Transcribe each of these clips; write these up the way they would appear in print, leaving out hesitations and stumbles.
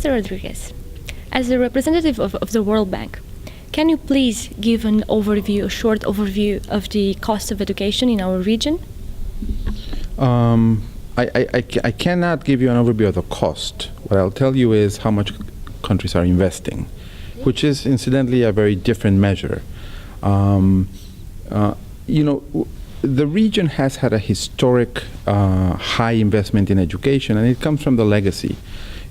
Mr. Rodriguez, as a representative of the World Bank, can you please give a short overview of the cost of education in our region? I cannot give you an overview of the cost. What I'll tell you is how much countries are investing, which is incidentally a very different measure. The region has had a historic high investment in education, and it comes from the legacy.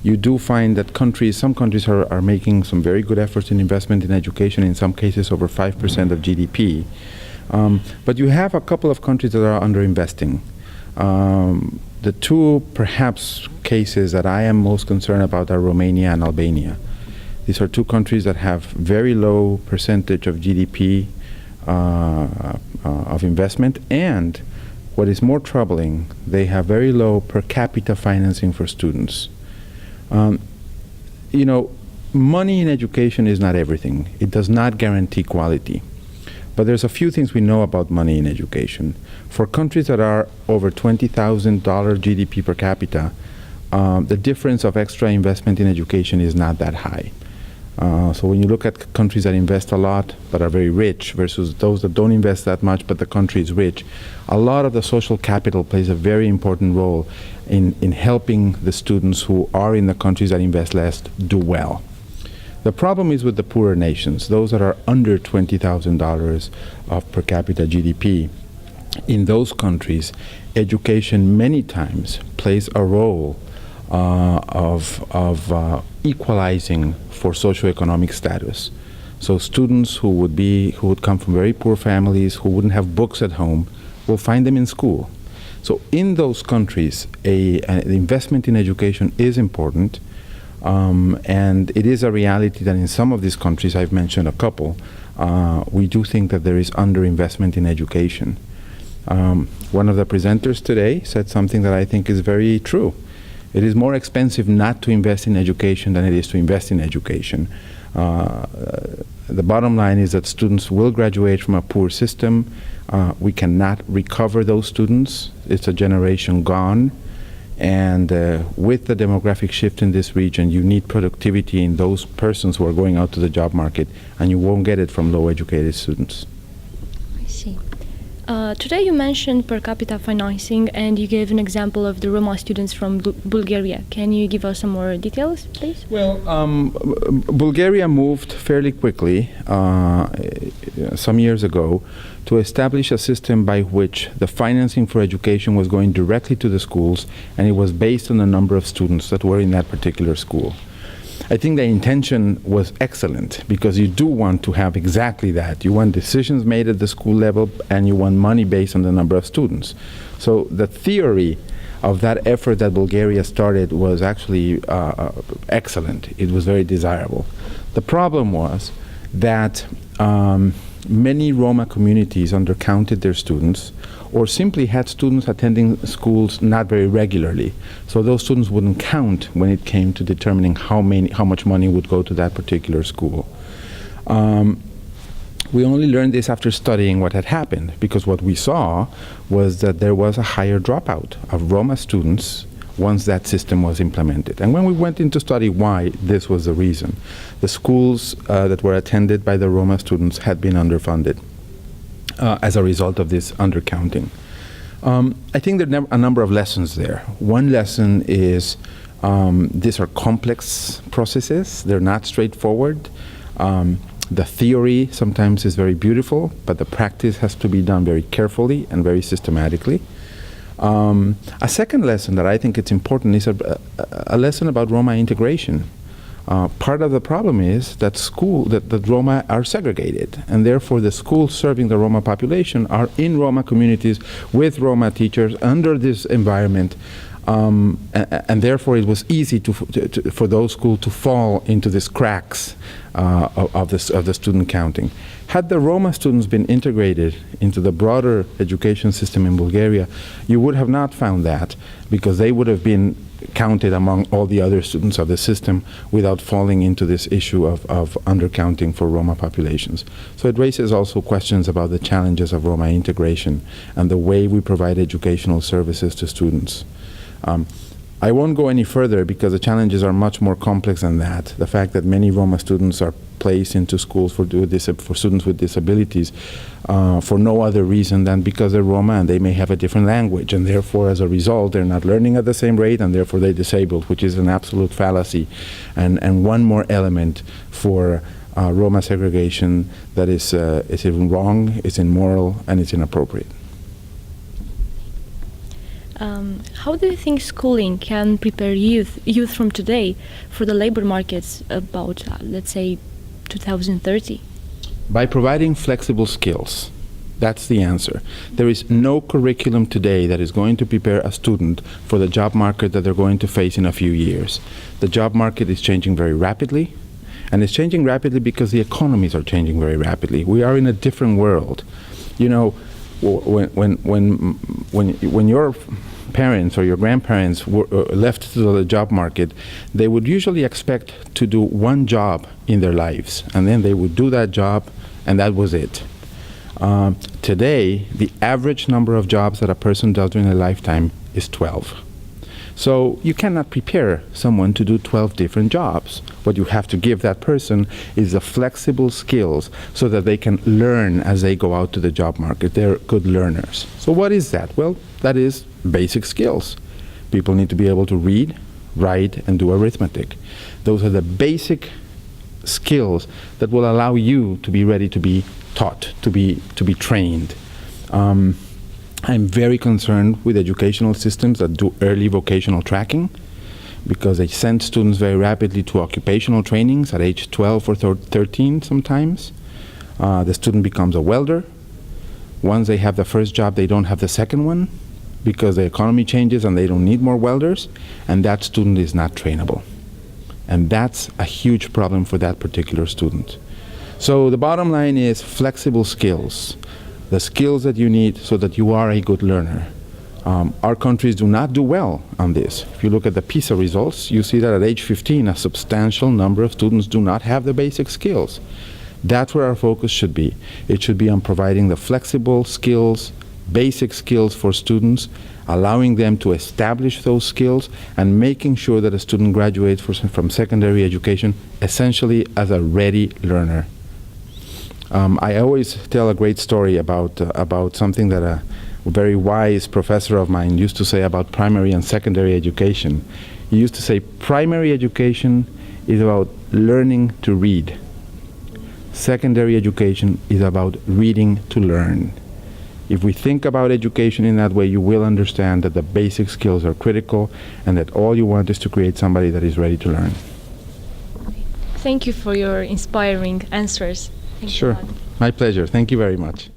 You do find that some countries are making some very good efforts in investment in education, in some cases over 5% of GDP. But you have a couple of countries that are underinvesting. The two, perhaps, cases that I am most concerned about are Romania and Albania. These are two countries that have very low percentage of GDP of investment, and what is more troubling, they have very low per capita financing for students. Money in education is not everything. It does not guarantee quality. But there's a few things we know about money in education. For countries that are over $20,000 GDP per capita, the difference of extra investment in education is not that high. So when you look at countries that invest a lot but are very rich versus those that don't invest that much but the country is rich, a lot of the social capital plays a very important role in helping the students who are in the countries that invest less do well. The problem is with the poorer nations, those that are under $20,000 of per capita GDP. In those countries, education many times plays a role of equalizing for socioeconomic status. So students who would come from very poor families, who wouldn't have books at home, will find them in school. So in those countries, an investment in education is important, and it is a reality that in some of these countries, I've mentioned a couple, we do think that there is underinvestment in education. One of the presenters today said something that I think is very true. It is more expensive not to invest in education than it is to invest in education. The bottom line is that students will graduate from a poor system. We cannot recover those students. It's a generation gone. And with the demographic shift in this region, you need productivity in those persons who are going out to the job market, and you won't get it from low-educated students. I see. Today you mentioned per capita financing, and you gave an example of the Roma students from Bulgaria. Can you give us some more details, please? Well, Bulgaria moved fairly quickly some years ago to establish a system by which the financing for education was going directly to the schools, and it was based on the number of students that were in that particular school. I think the intention was excellent, because you do want to have exactly that. You want decisions made at the school level, and you want money based on the number of students. So the theory of that effort that Bulgaria started was actually excellent. It was very desirable. The problem was that many Roma communities undercounted their students, or simply had students attending schools not very regularly. So those students wouldn't count when it came to determining how much money would go to that particular school. We only learned this after studying what had happened, because what we saw was that there was a higher dropout of Roma students once that system was implemented. And when we went in to study why this was the reason, the schools that were attended by the Roma students had been underfunded as a result of this undercounting. I think there are a number of lessons there. One lesson is these are complex processes. They're not straightforward. The theory sometimes is very beautiful, but the practice has to be done very carefully and very systematically. A second lesson that I think it's important is a lesson about Roma integration. Part of the problem is that the Roma are segregated, and therefore the schools serving the Roma population are in Roma communities with Roma teachers under this environment, and therefore it was easy for those schools to fall into these cracks of the student counting. Had the Roma students been integrated into the broader education system in Bulgaria, you would have not found that, because they would have been counted among all the other students of the system without falling into this issue of undercounting for Roma populations. So it raises also questions about the challenges of Roma integration and the way we provide educational services to students. I won't go any further because the challenges are much more complex than that. The fact that many Roma students are placed into schools for students with disabilities for no other reason than because they're Roma and they may have a different language, and therefore, as a result, they're not learning at the same rate, and therefore they're disabled, which is an absolute fallacy, and one more element for Roma segregation that is wrong, it's immoral, and it's inappropriate. How do you think schooling can prepare youth from today for the labor markets about, let's say, 2030? By providing flexible skills. That's the answer. There is no curriculum today that is going to prepare a student for the job market that they're going to face in a few years. The job market is changing very rapidly, and it's changing rapidly because the economies are changing very rapidly. We are in a different world. You know, when your parents or your grandparents left to the job market, they would usually expect to do one job in their lives, and then they would do that job, and that was it. Today, the average number of jobs that a person does during a lifetime is 12. So you cannot prepare someone to do 12 different jobs. What you have to give that person is the flexible skills so that they can learn as they go out to the job market. They're good learners. So what is that? Well, that is basic skills. People need to be able to read, write, and do arithmetic. Those are the basic skills that will allow you to be ready to be taught, to be trained. I'm very concerned with educational systems that do early vocational tracking, because they send students very rapidly to occupational trainings at age 12 or 13 sometimes. The student becomes a welder. Once they have the first job, they don't have the second one because the economy changes and they don't need more welders, and that student is not trainable. And that's a huge problem for that particular student. So the bottom line is flexible skills. The skills that you need so that you are a good learner. Our countries do not do well on this. If you look at the PISA results, you see that at age 15, a substantial number of students do not have the basic skills. That's where our focus should be. It should be on providing the flexible skills, basic skills for students, allowing them to establish those skills, and making sure that a student graduates from secondary education essentially as a ready learner. I always tell a great story about something that a very wise professor of mine used to say about primary and secondary education. He used to say primary education is about learning to read. Secondary education is about reading to learn. If we think about education in that way, you will understand that the basic skills are critical and that all you want is to create somebody that is ready to learn. Thank you for your inspiring answers. Sure. My pleasure. Thank you very much.